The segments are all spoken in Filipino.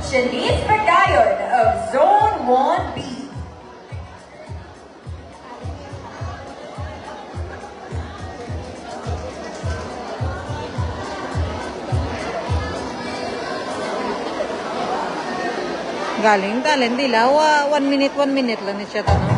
Shanice Pagayon of Zone 1B. Galing talent nila. 1 minute lang ni siya tanong.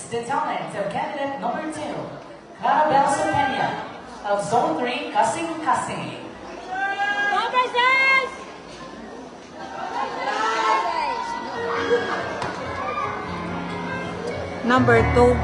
The talent of candidate number 2, Clarabel Sopena of Zone 3, Kasing Kasing. Number 2.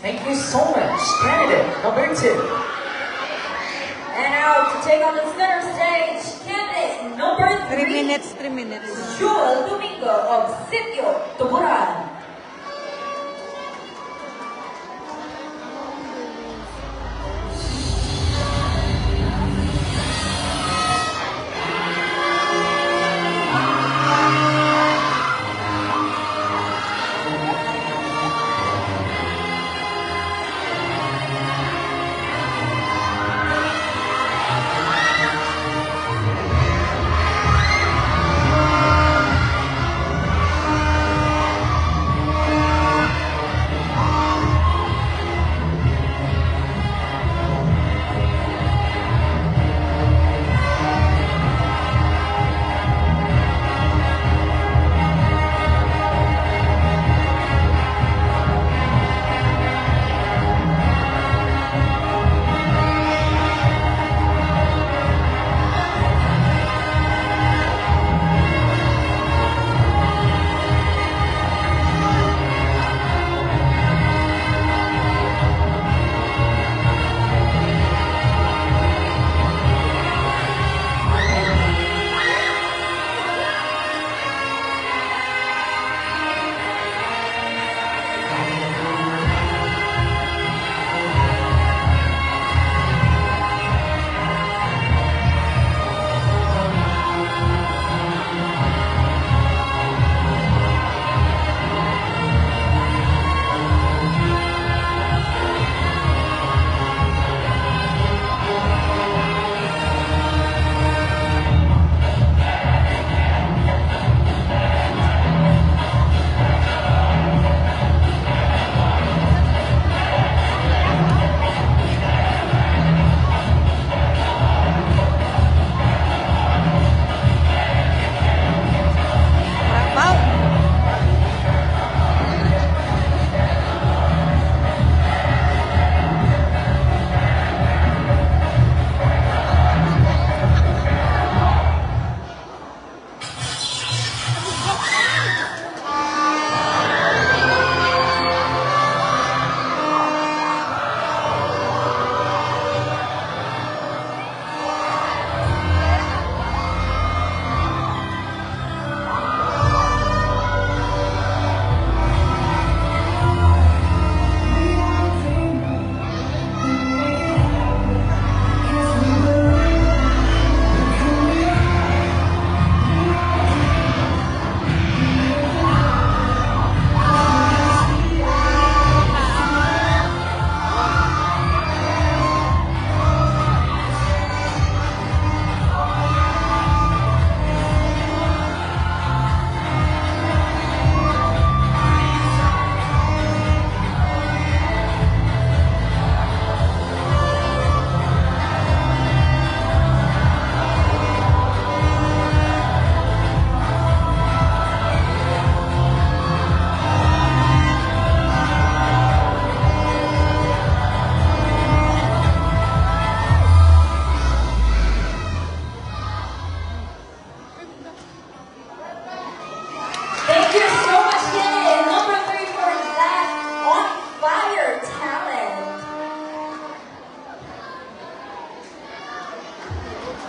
Thank you so much. Candidate number 2. And now to take on the center stage, candidate number 3 3, minutes, 3 minutes. Joel Domingo of Sitio Tuburan.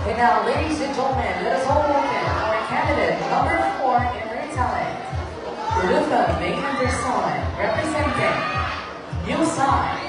And now, ladies and gentlemen, let us all welcome our candidate number 4 in her talent, Rufa May Anderson, representing New Side.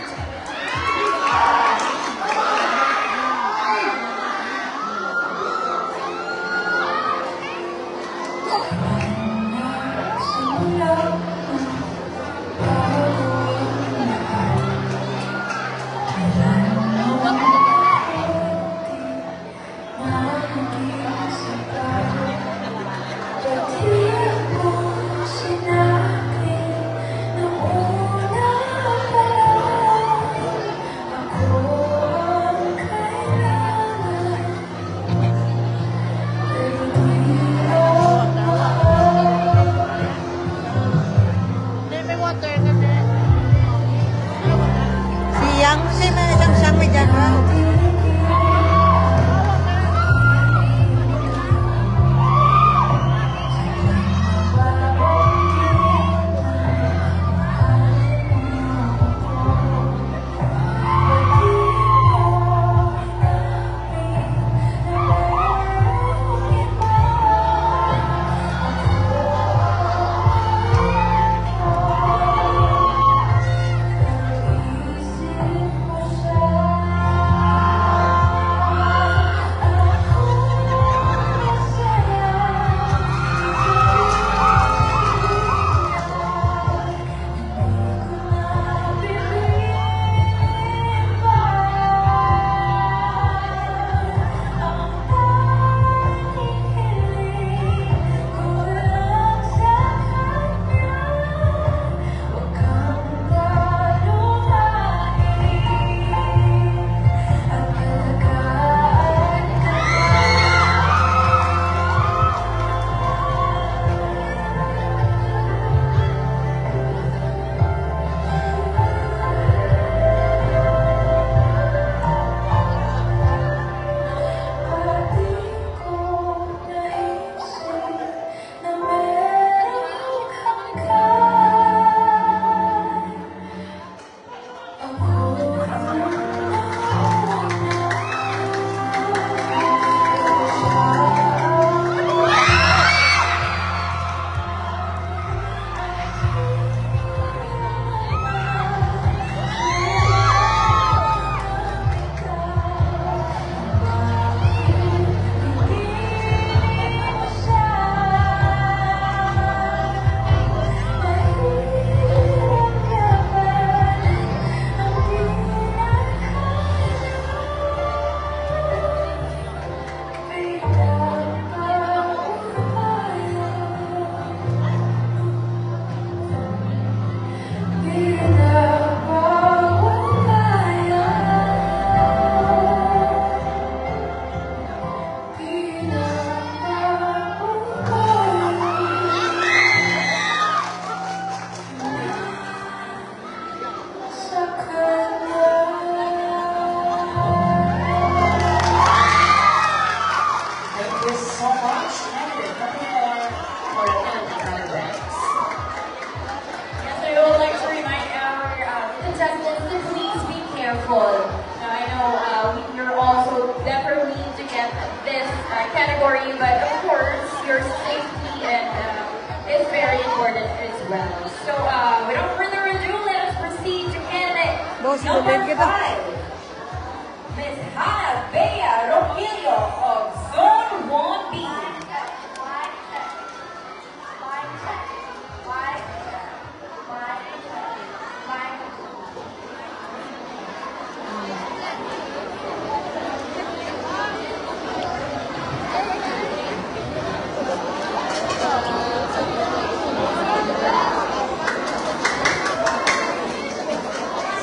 Tapos number ulit kita. 5, Miss Hannah Bea Rogelio of Zone 1B.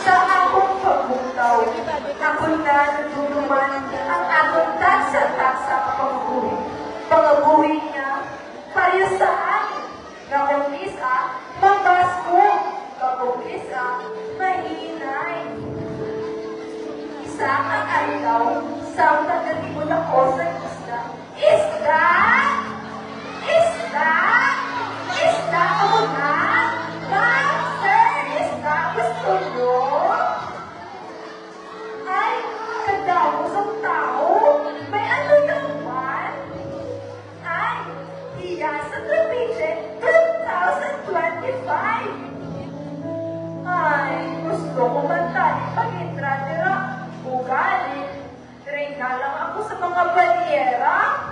Sa akong pagbutaw, ako na natulungan ang akong taksa-taksa pangbuhi. Pangabuhi niya, payo sa akin, na kung isa, mabasko, kung isa, mahinay. Isa ang ayaw, sa tagatibon ako sa isda. Isda! Isda! Isda ako na! Ma'am, sir, isda gusto nyo? Ay, kadamos ang tao. May ano naman? Ay, iya sa Trapiche 2025. Ay, gusto ko mantali pag-intratira. Ugali. Ringa lang ako sa mga balyera.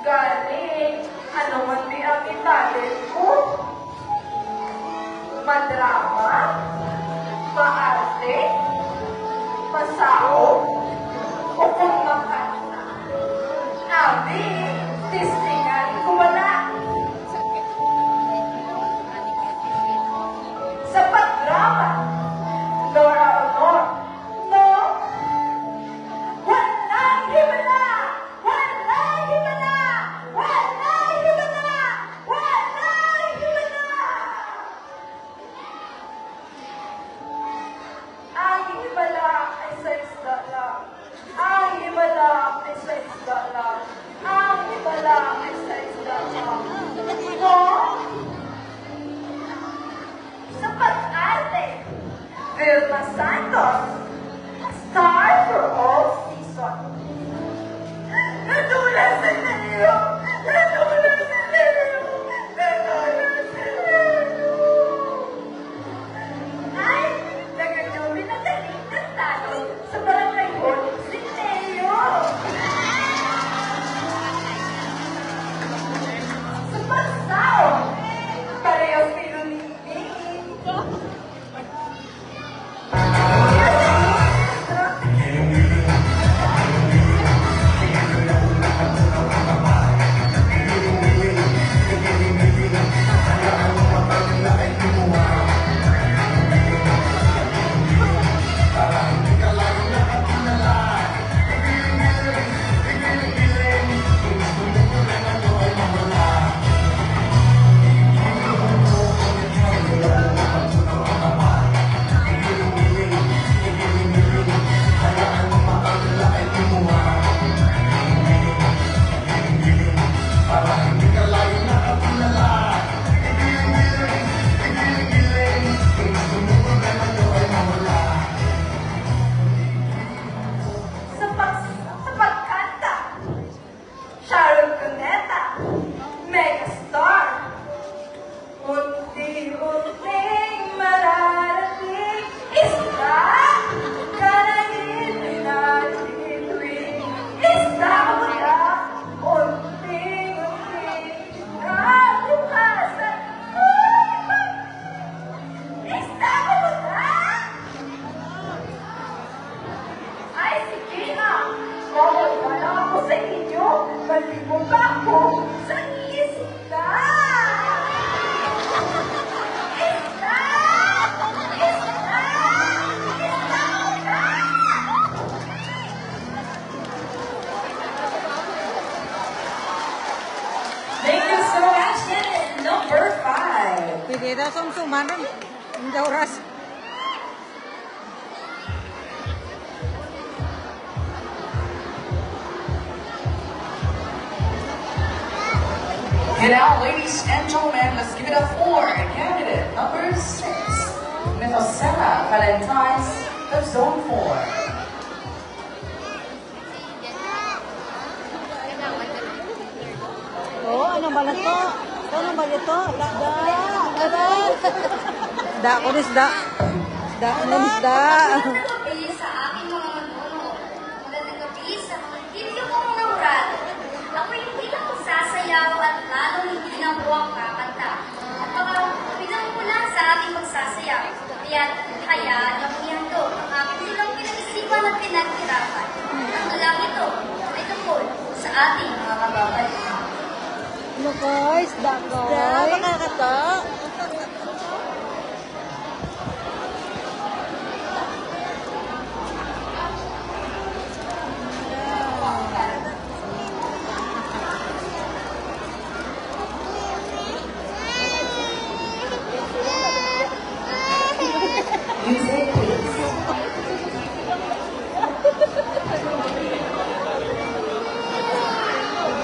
Galing, ano man di ang italin ko? Madrama? Maarte? Masao? O kung makanta? Abi, tistingan ko wala. Sa pagdrama, Nora Honor, no? Walang himala! Walang himala! Walang himala! Walang himala! Ang himala ay sa isda lang. Ang himala ay sa isda lang. Ang himala ay sa isda lang. No? Sa pag-arte, Vilma Santos, star for all season. Natulad sa inyo! Natulad sa inyo! Natulad sa inyo! Ay, nag-adobe na galing ng talo sa barangay hall si Leo. Sa pagsao, parehas pinunibig. Sa pagkanta, Sharon Cuneta, megastar. Unti-unting mararating isda, kanahin natin tuwing isda mo na. Unti-unting nabukasan, isda mo na. Ay, sige na. Mawala ako sa inyo. Malibog ako sa isda. Isda! Isda! Isda mo na! Thank you so much. And number 5. Pwede daw sumsuman ron. Hindi oras. And now, ladies and gentlemen, let's give it up for candidate number 6, Ms. Osella Valentines of Zone 4. Oh, ano ba na to? Ano ba ito? Lada! Lada! Isda ko, isda. Isda, isda. Magandang gabi sa aking mga manuno. Magandang gabi sa mga video kong naurado. Ako hindi na magsasayaw at lalo hindi na buwang kakanta. At baka biglang ko lang sa ating magsasayaw. Kaya namuyan ko ang aking silang pinag-isipan at pinaghirapan. Ang alam ito ay tungkol sa ating mga kababalik. Ano ko, isda ko. Isda, makakata. Music, please.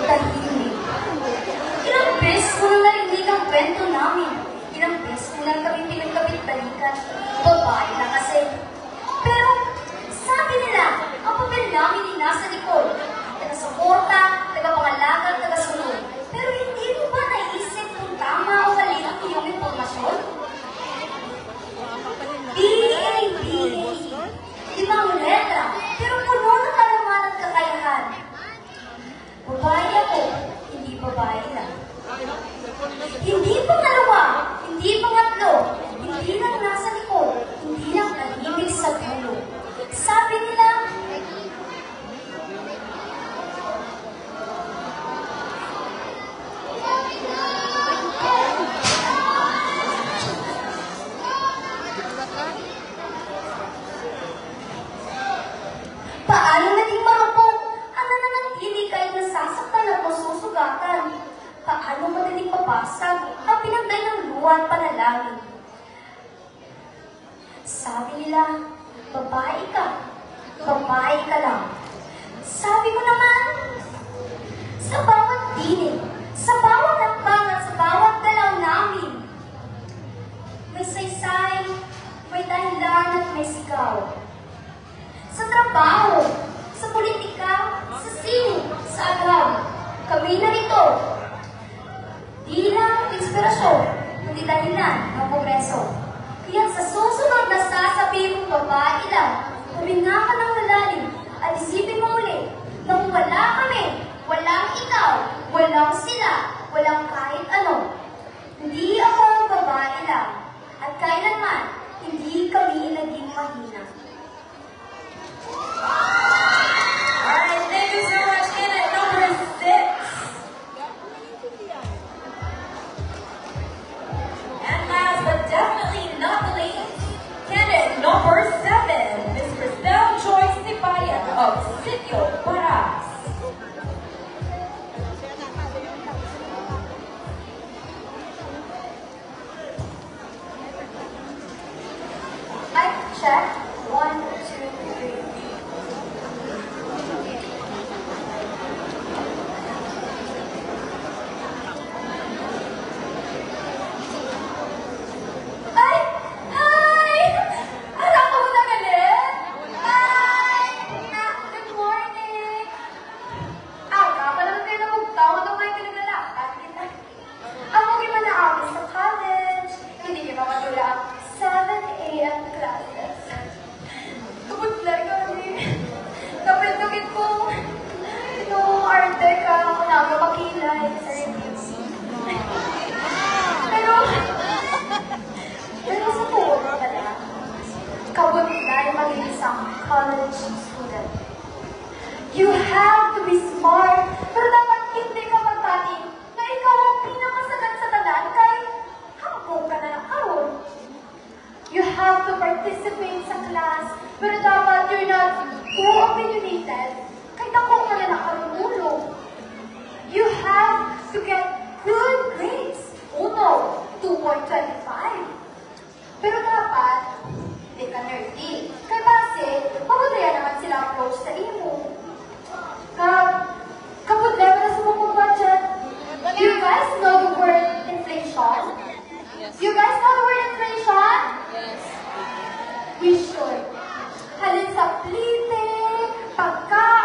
Tahimik. Ilang beses ko nang narinig ang kwento namin. Ilang beses ko nang kami pinagkabit-balikan. Babae na kasi. Pero, sabi nila, ang papel namin ay nasa likod. Taga-suporta, taga-pangalaga, taga-sunod. Pero hindi mo ba naisip kung tama o mali ang iyong impormasyon? B-A-B-A. Limang letra, pero puno ng kalaman at kakayahan. Babae ako, hindi babae lang. Hindi pangalawa, hindi pangatlo, hindi lang nasa likod, hindi lang tahimik sa dulo. Sabi nila, paano naging marupok? Ang nananatili kayo nasasaktan at masusugatan? Paano madaling mapasag ang pinagday ng luha at panalangin? Sabi nila, babae ka lang. Sabi ko naman, sa bawat dinig, sa bawat hakbang at sa bawat galaw namin, may saysay, may dahilan at may sigaw. Sa trabaho, sa politika, sa sino, sa agaw, kami narito. Di lang inspirasyon, kundi dahilan ng progreso. Kaya sa susunod na sasabihin mong babae lang, huminga ka ng malalim at isipin mo ulit na wala kami, walang ikaw, walang sila, walang kahit ano. Hindi ako ang babae lang at kailanman hindi kami naging mahina. Alright, thank you so much. Candidate number 6. And last but definitely not the least, candidate number 7, Ms. Cristel Joyce Sibayan of Sitio Paras. Mic check. 1, 2, 3. Ay! Hi! Alam ko na galit? Hi! Good morning! Pala na kayo nabugtaw. Ano kayo pinaglalakad? Ako man na amin sa college. Hindi niyo ba madula ang 7 a.m. classes? Kabutlar kami. Kapit-kapit ko. Arte ka. Naga makilay sa reviews. Pero sa buo pala, kabutlar maging isang college student. You have to be smart, pero dapat hindi ka magpating na ikaw ang pinakasagat sa tanan kahit hambog ka na ng karon. You have to participate sa class, pero dapat you're not too opinionated kahit ako ka na nakarumulo. You have to get good grades. Uno, 2.25. Pero dapat, hindi ka nerdy. Kaya base, mabudaya naman sila approach sa imo. Kapudlay na sa mga budget. Do you guys know the word inflation? Yes. Do you guys know the word inflation? Yes. We should. Halin sa plite, pagkain,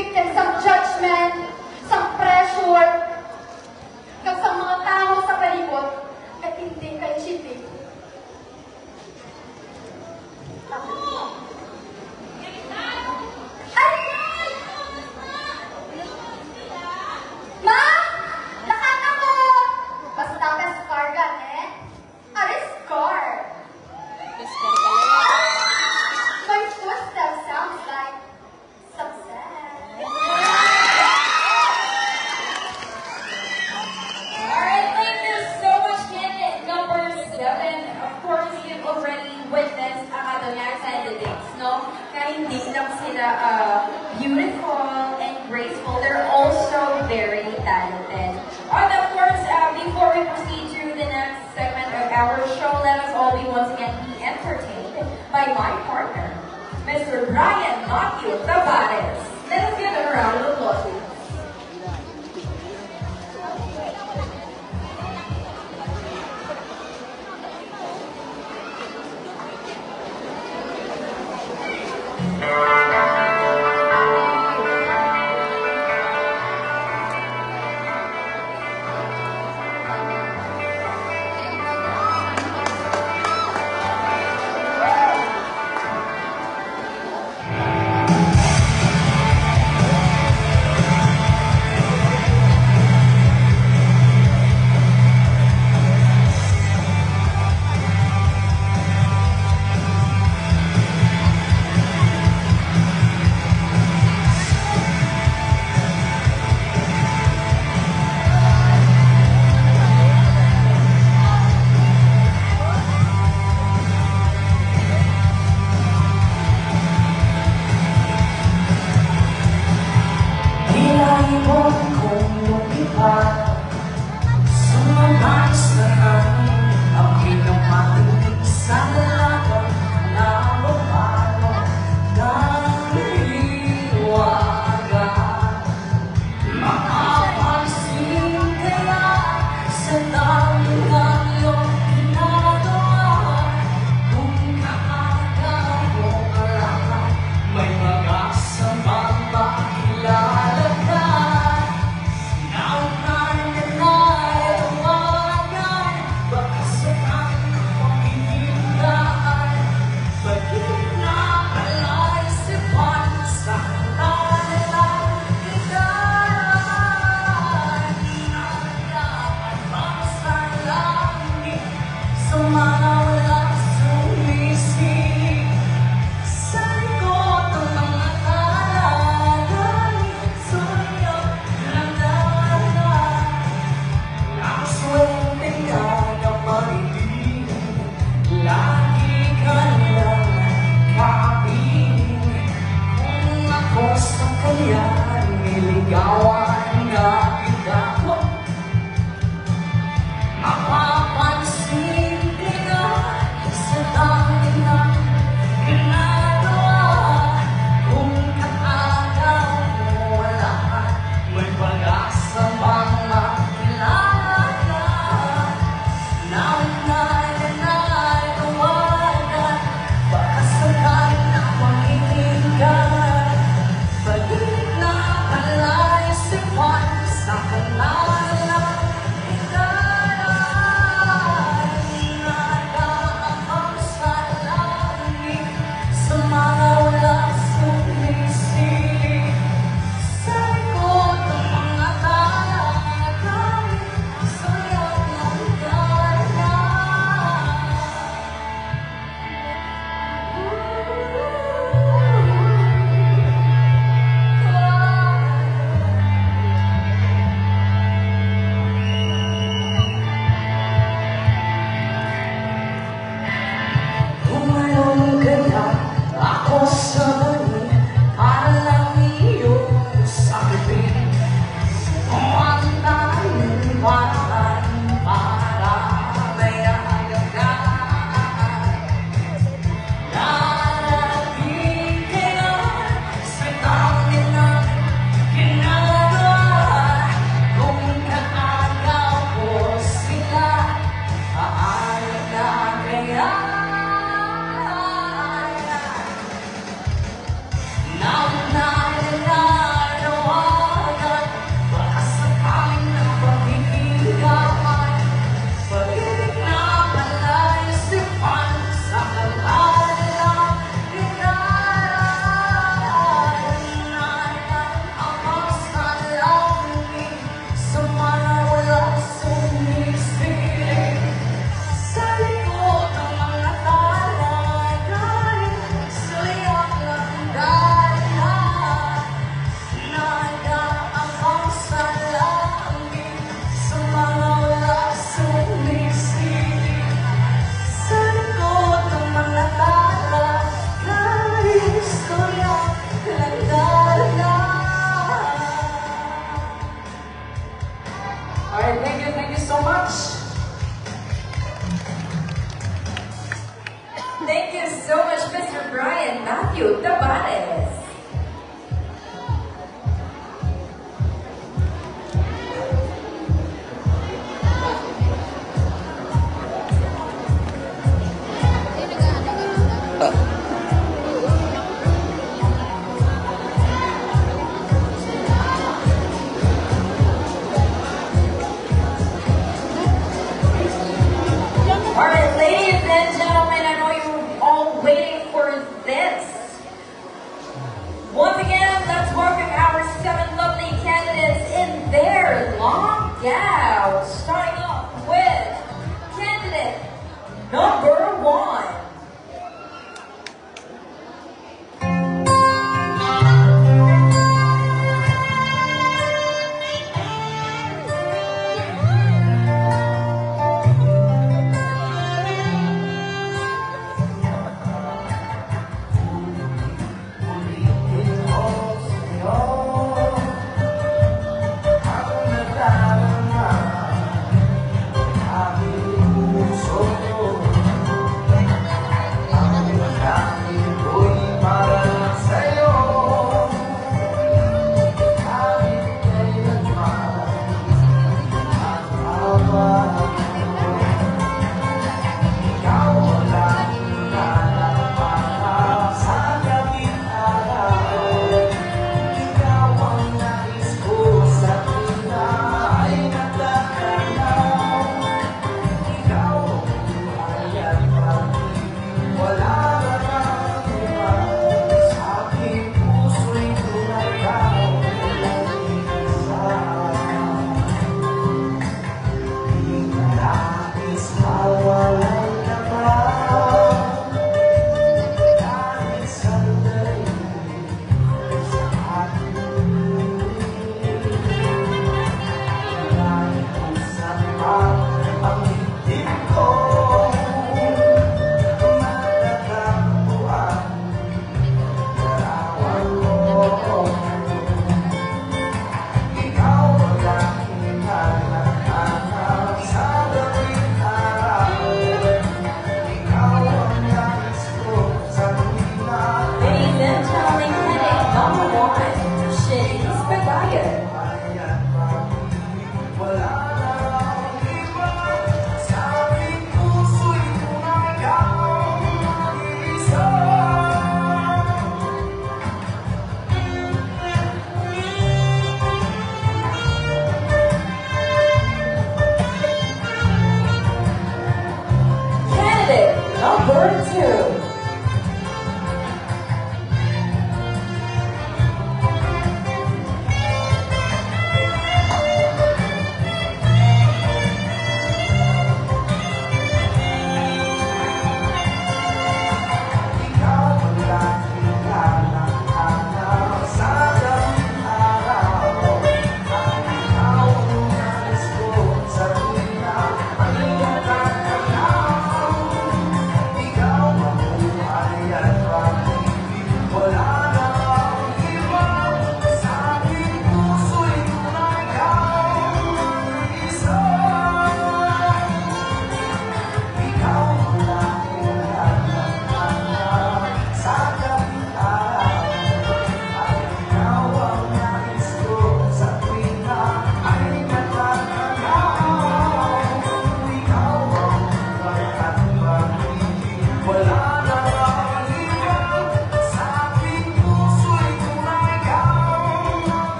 victim sa judgment, sa pressure, kag sa mga tao sa palibot, at hindi kay cheating. Ma! Lahat ako! Basta ka scar ka, eh? Aris scar! My footstep sounds like success. Alright, thank you so much, candidate number 7. Of course, you've already witnessed ang ating candidates, no? Kaya hindi lang sila beautiful and graceful, they're also very talented. And of course, before we proceed to the next segment of our show, let us all be once again be entertained by my partner, Mr. Brian Matthew Tavares. Let us give him a round of applause. Yeah, starting off with candidate number 1.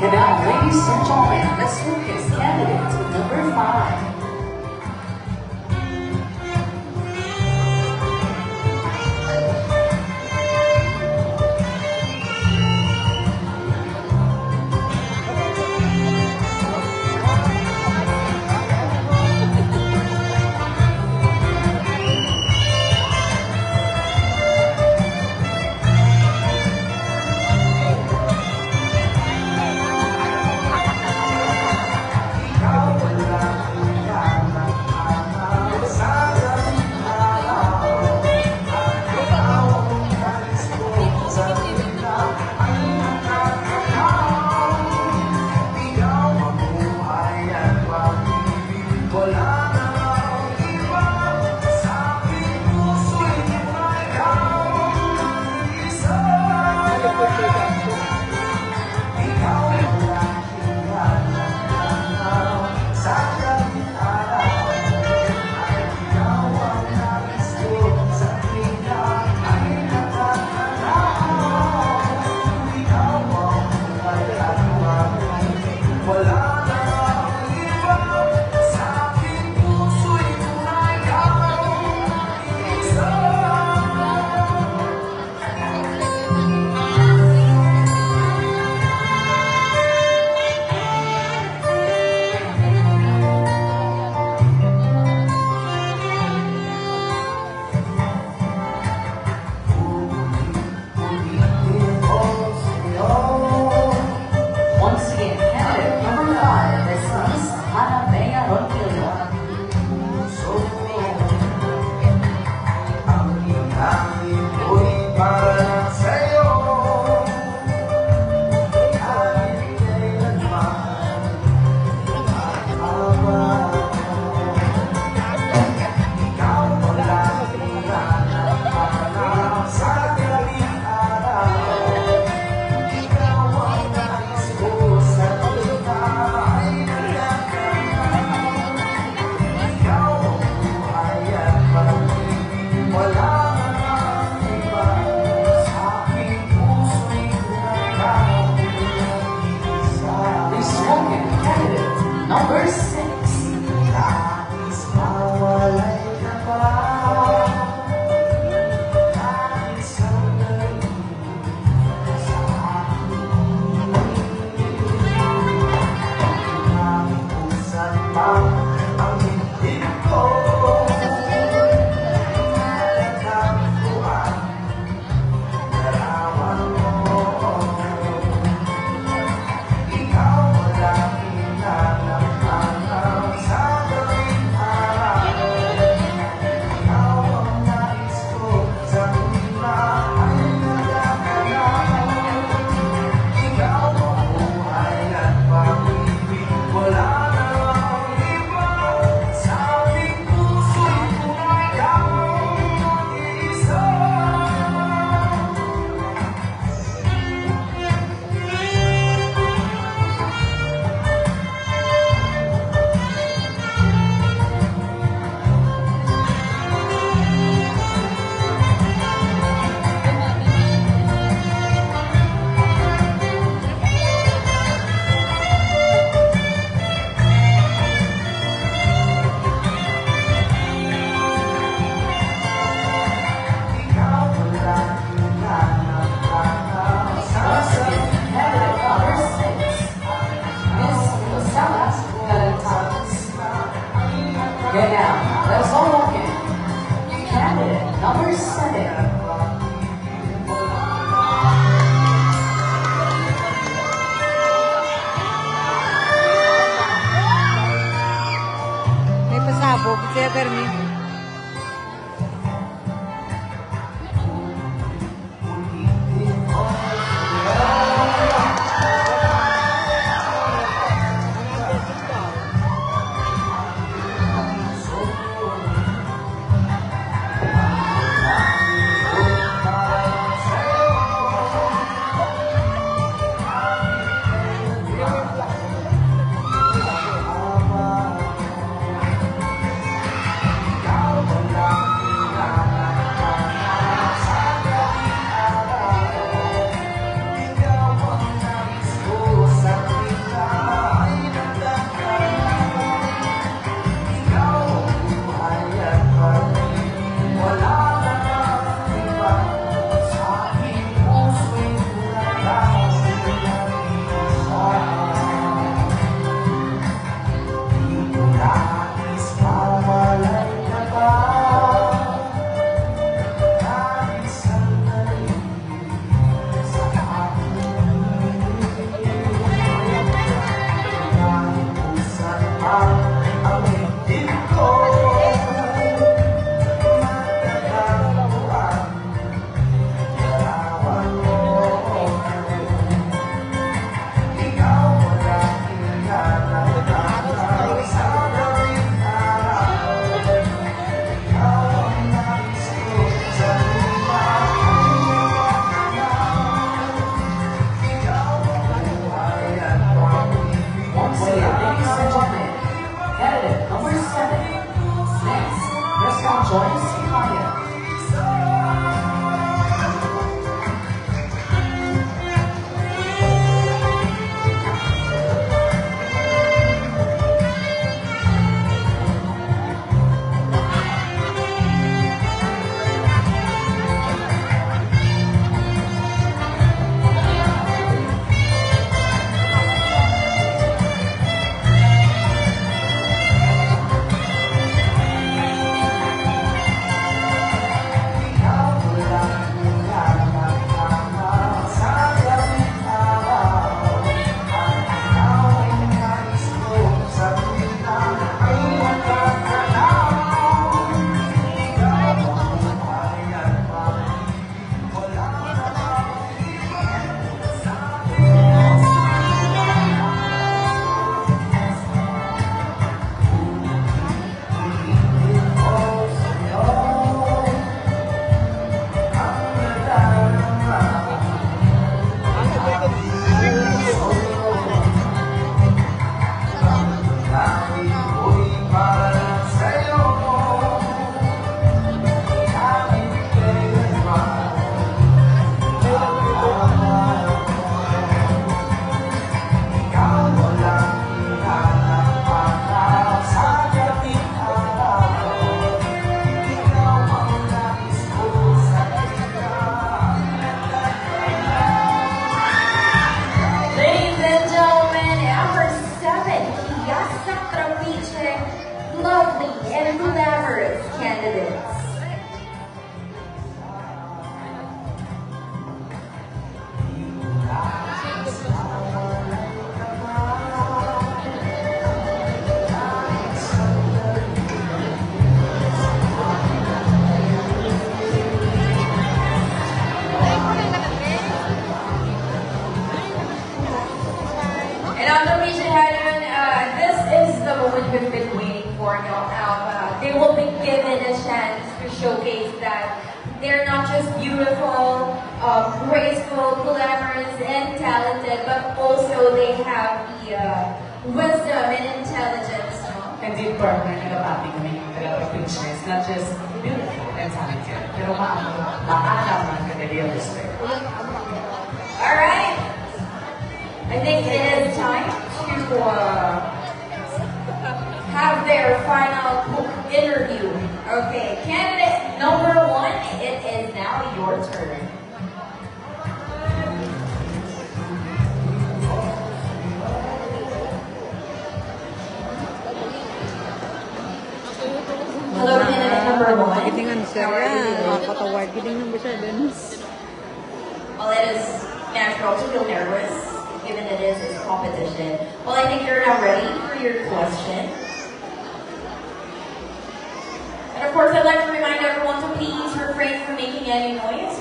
And now, ladies and gentlemen, let's focus candidate number 5. Number 6. Number 7. May pasabog siya, Permi. lovely and glamorous candidates. And on the region, this is the moment we've been waiting for now. They will be given a chance to showcase that they're not just beautiful, graceful, glamorous, and talented, but also they have the wisdom and intelligence. No? Indeed, partner, nagapati kami yung taga-picture. It's not just beautiful and talented, pero maalam ng realistic. Alright. I think it is time to have their final interview. Okay, candidate number 1, it is now your turn. Hello, candidate number 1. Gitingan siya. Patawad. Giting number 7. Well, it is natural to feel nervous, given that it is competition. Well, I think you're now ready for your question. And of course, I'd like to remind everyone to please refrain from making any noise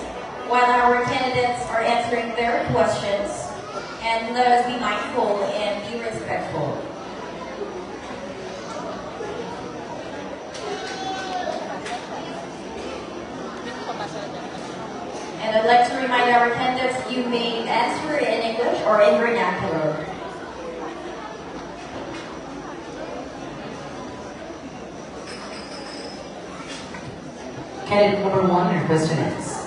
while our candidates are answering their questions. And let us be mindful and be respectful. And I'd like to remind our candidates you may answer in English or in vernacular. Candidate number 1, your question is,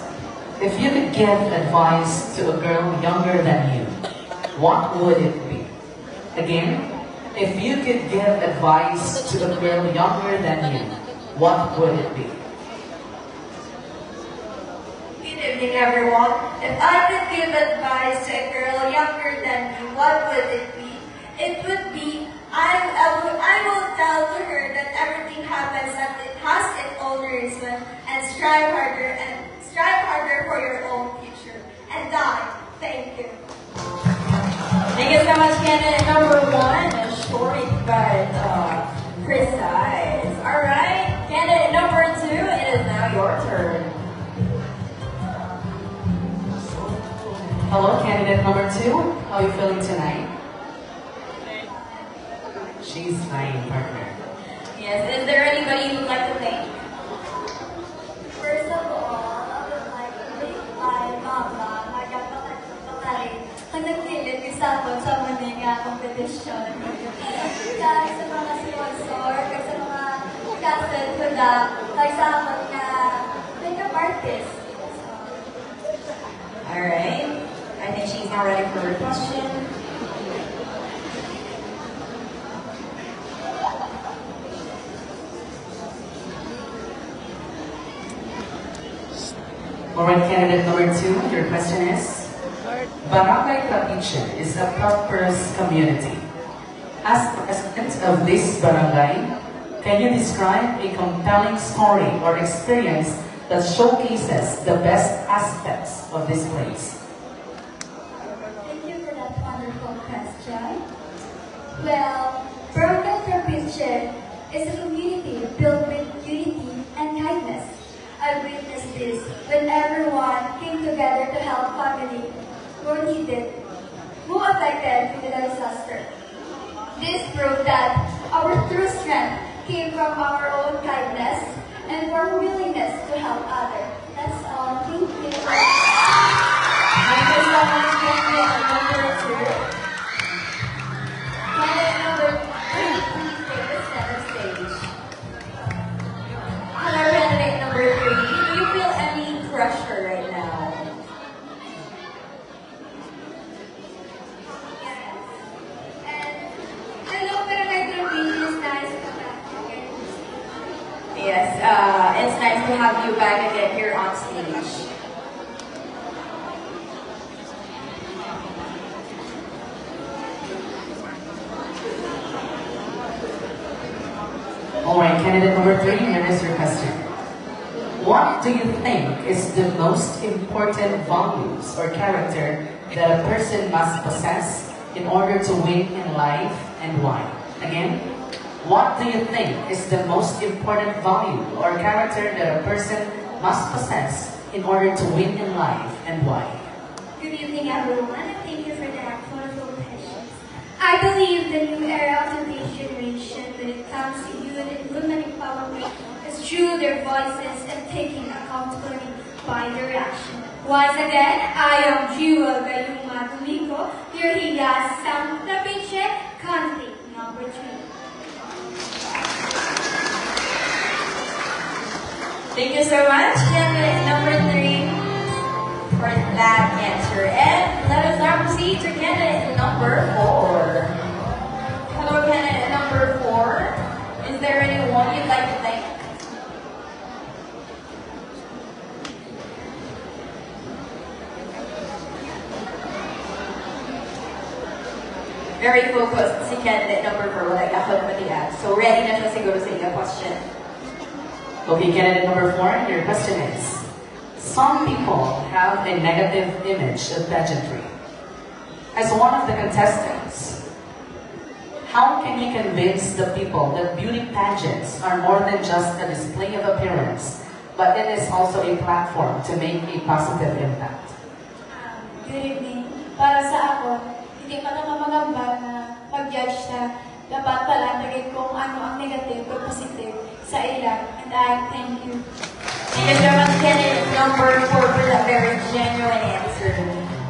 if you could give advice to a girl younger than you, what would it be? Again, if you could give advice to a girl younger than you, what would it be? Good evening, everyone. If I could give advice to a girl younger than me, what would it be? It would be, I will tell to her that everything happens and it has its own reason, and strive harder for your own future. And die. Thank you. Thank you so much, candidate number 1. Short but precise. Alright, candidate number 2, it is now your turn. Hello, candidate number 2. How are you feeling tonight? She's fine, partner. Yes, is there anybody you'd like to thank? First of all, I would like to thank my mama, my kapatid, ang nagpilit isabot sa muling kompetisyon. Kaya sa mga sponsor, kaya sa mga castle ko na, kaya sa amin na makeup artist. Alright, I think she's now ready for her question. Alright, candidate number 2, your question is, Barangay Capiche is a prosperous community. As president of this barangay, can you describe a compelling story or experience that showcases the best aspects of this place? Thank you for that wonderful question. Well, Barangay Capiche is a community built with unity and kindness. I witnessed this when everyone came together to help family who needed, who affected with the disaster. This proved that our true strength came from our own kindness and our willingness to help others. That's all. Thank you. Thank you so much, candidate number 2. Candidate number 3, please take the center stage. Hello, candidate number 3. Do you feel any pressure right now? Yes. And hello, Barangay Capiche. It's nice to come again. Yes, it's nice to have you back again here on stage. Alright, Alright, candidate number 3, here is your question. What do you think is the most important values or character that a person must possess in order to win in life, and why? Again, what do you think is the most important value or character that a person must possess in order to win in life, and why? Good evening, everyone, and thank you for that wonderful questions. I believe the new era of today's generation, when it comes to youth and women empowerment, is through their voices and taking accountability by their action. Once again, I am Jewel Gayuma Domingo, your Higas Sam Tapiche, candidate number 3. Thank you so much, candidate number 3, for that answer. And let us now proceed to candidate number 4. Hello, candidate number 4. Is there anyone you'd like to thank? Very focused si candidate number 4. Wala ako naman yan. So ready na siya siguro sa iyong question. Okay, candidate number 4, your question is, some people have a negative image of pageantry. As one of the contestants, how can you convince the people that beauty pageants are more than just a display of appearance, but it is also a platform to make a positive impact? Good evening. Para sa ako, hindi pa naman magamba na mag-judge sa dapat pala naging kung ano ang negative o positive sa ilan. And I thank you. Thank you so much, candidate number 4, for that very genuine answer.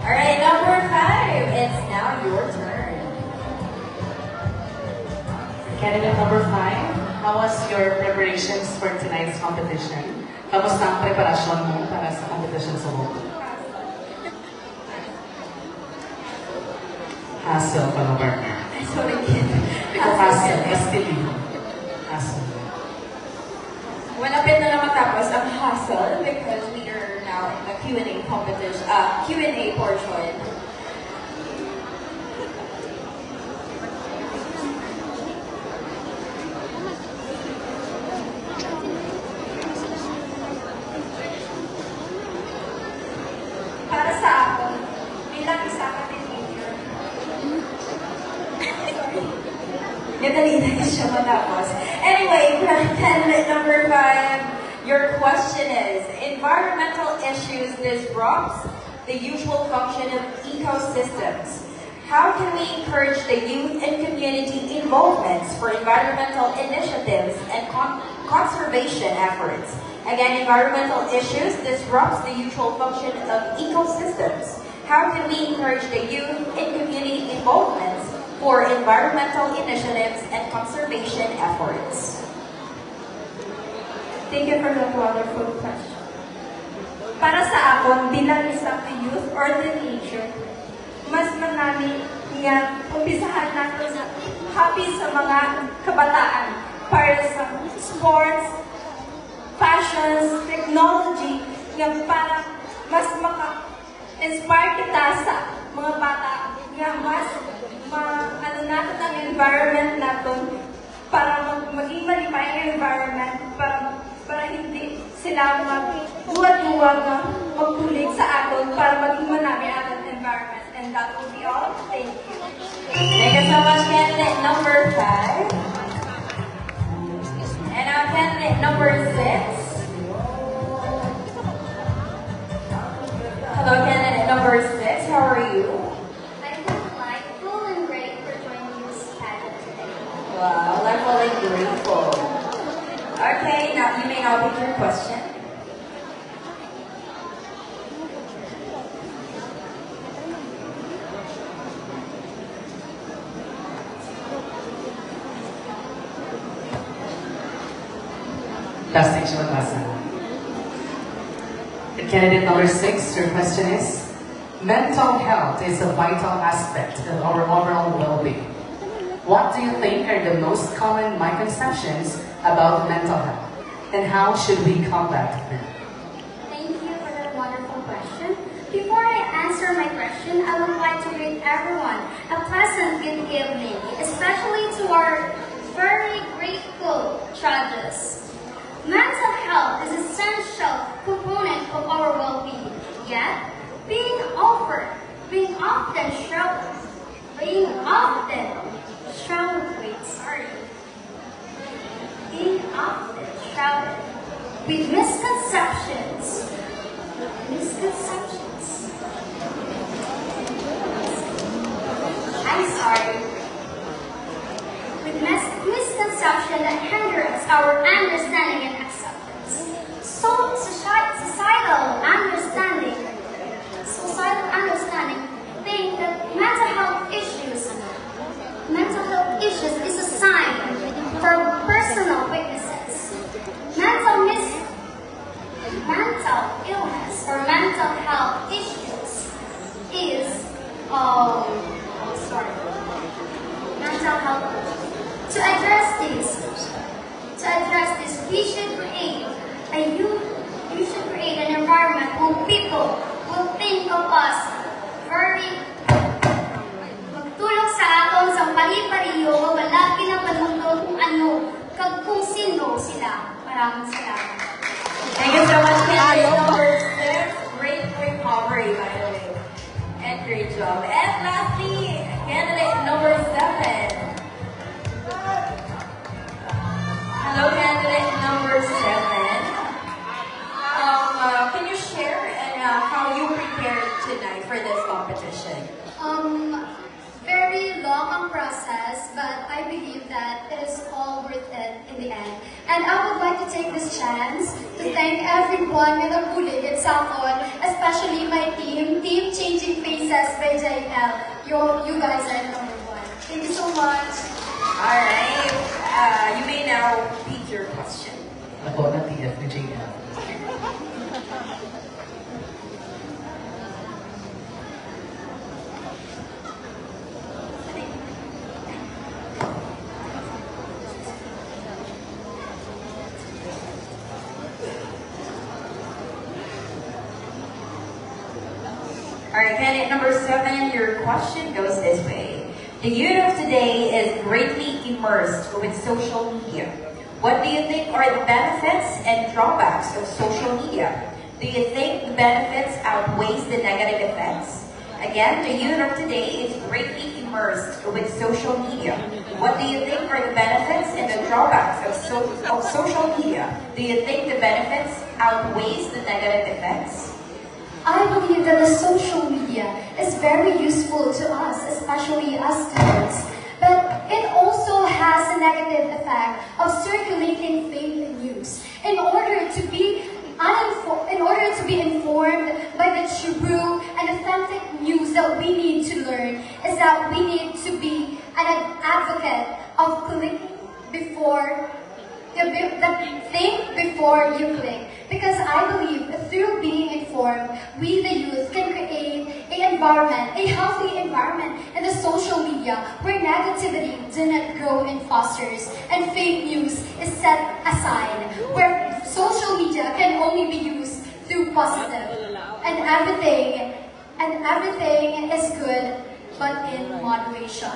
Alright, number 5, it's now your turn. Candidate number 5, how was your preparations for tonight's competition? Kamusta ang preparasyon mo para sa competition sa mo? Hassle pa na partner. Sorry, kid. Ikaw hassle, Castillo. Hassle. Malapit na lang matapos ang hustle because we are now in the Q&A competition, Q&A portion. Para sa ako, bilang isang teenager, Madali na siya matapos. Anyway, candidate number 5, your question is, environmental issues disrupts the usual function of ecosystems. How can we encourage the youth and community involvements for environmental initiatives and conservation efforts? Again, environmental issues disrupts the usual function of ecosystems. How can we encourage the youth and community involvements for environmental initiatives and conservation efforts? thank you for that wonderful question. Para sa ako, bilang isang youth or teenager, mas marami nga umpisahan natin sa hobby sa mga kabataan para sa sports, fashions, technology, nga para mas maka-inspire kita sa mga bata nga mas ano natin ang environment natin para maging malipay ang environment para hindi sila magduwa-duwa na magkulig sa atin para maging manami ang environment. And that will be all. Thank you. Thank you so much, candidate number 5. And now candidate number 6. Hello, candidate number 6. How are you? I'm delightful and great for joining this pageant today. Wow, I'm really grateful. Okay, now you may now pick your question. Plastic siya magbasa. Candidate number 6, your question is, mental health is a vital aspect of our overall well-being. What do you think are the most common misconceptions about mental health, and how should we combat them? Thank you for that wonderful question. Before I answer my question, I would like to greet everyone a pleasant good evening, especially to our very grateful physical challenges. Mental health is an essential component of our well-being, yet being often shrouded with misconceptions. I'm sorry. With misconception that hinders our understanding and acceptance. So societal understanding think that mental health issues is a sign for personal weaknesses. Mental illness or mental health issues is mental health. To address this, we should create an environment where people will think of us very magtulong sa aton sa pari-pariyo, wala pinapanunod kung ano, kung sino sila. Maraming salamat. Thank you so much, candidate number 6. Great recovery, by the way. And great job. And lastly, candidate number 7. Hello, candidate number 7. Can you share how you prepared tonight for this competition? Very long ang process, but I believe that it is all worth it in the end. And I would like to take this chance to thank everyone with a bulig at Sakon, especially my team Changing Faces by JL. You guys are number 1. Thank you so much. Alright, you may now pick your question. Ako na TF ni JL. Alright, candidate number 7, your question goes this way. The youth of today is greatly immersed with social media. What do you think are the benefits and drawbacks of social media? Do you think the benefits outweighs the negative effects? Again, the youth of today is greatly immersed with social media. What do you think are the benefits and the drawbacks of social media? Do you think the benefits outweighs the negative effects? I believe that the social media is very useful to us, especially as students. But it also has a negative effect of circulating fake news. In order to be informed by the true and authentic news that we need to learn, is that we need to be an advocate of clicking before think before you click. Because I believe that through being informed, we the youth can create a healthy environment in the social media where negativity do not grow and fosters and fake news is set aside, where social media can only be used through positive. And everything is good, but in moderation.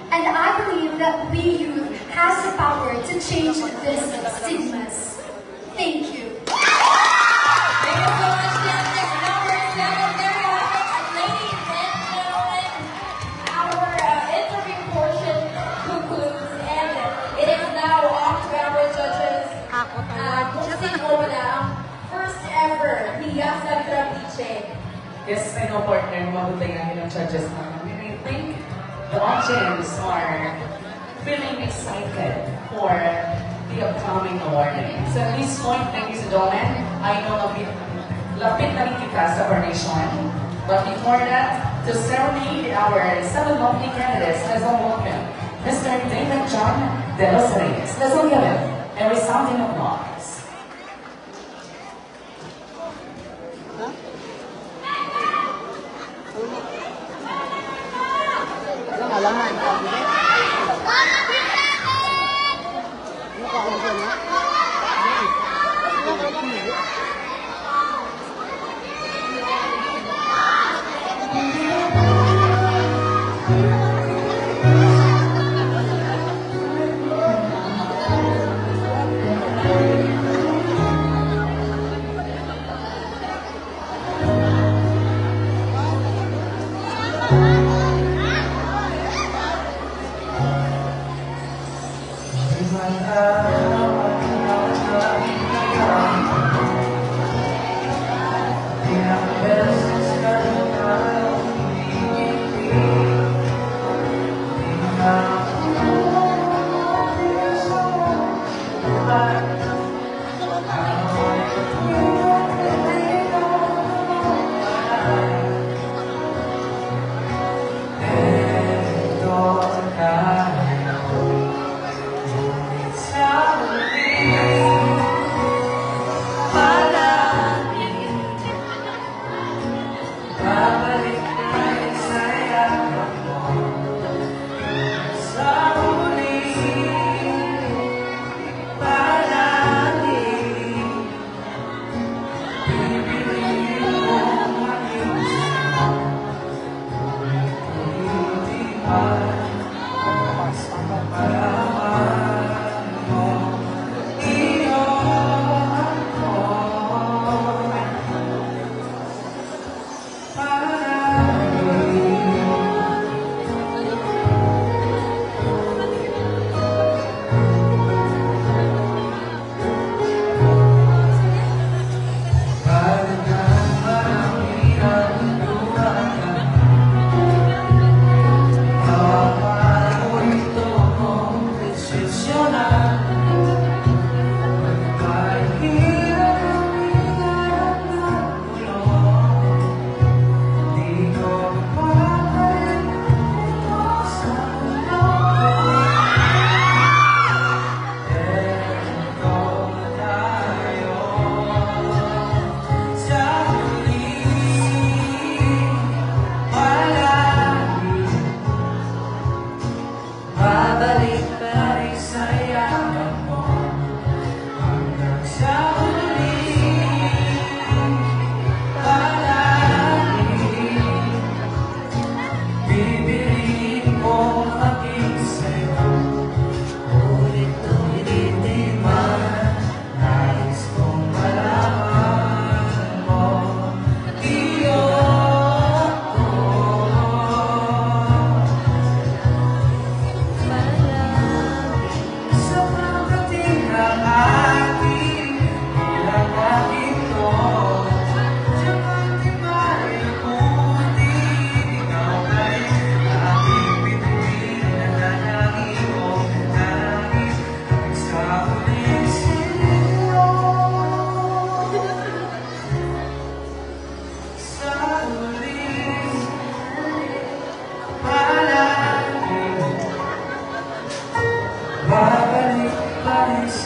And I believe that we youth has the power to change these stigmas. Thank you. Thank you so much, candidate number 7. There you have it, ladies and gentlemen. Our interview portion concludes, and it is now up to our judges. Kung mo na first ever Hiyasa Trapiche. Yes, I know, partner, mabutay namin ang judges namin. And I think the audience are feeling excited for the upcoming awarding. So at this point, ladies and gentlemen, I know lapit na rin kita sa coronation. But before that, to serenade our 7 lovely candidates, let's all welcome Mr. David John De Los Reyes. Let's all give him a resounding applause. Alaman.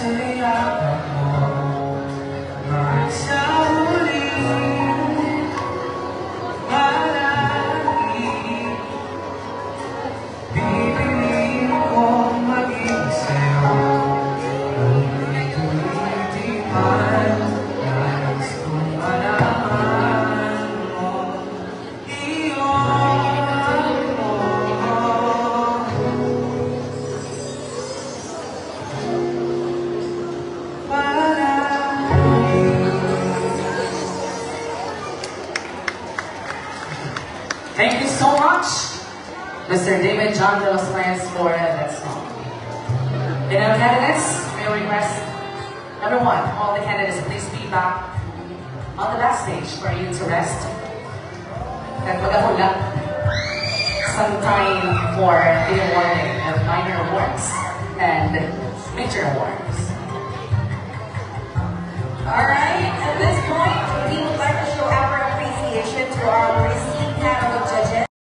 sa yakap mo. Mahal sa huli, malagi. Pipiliin kong maging sa'yo. Ngunit di man nais kong malaman mo. Iyon mo. Thank you so much, Mr. David John de los Reyes, for that song. And our candidates, may I request everyone, all the candidates, please be back on the backstage for you to rest. Nagpagahula some time for the awarding of minor awards and major awards. Alright, at this point, we would like to show our appreciation to our esteemed panel of judges.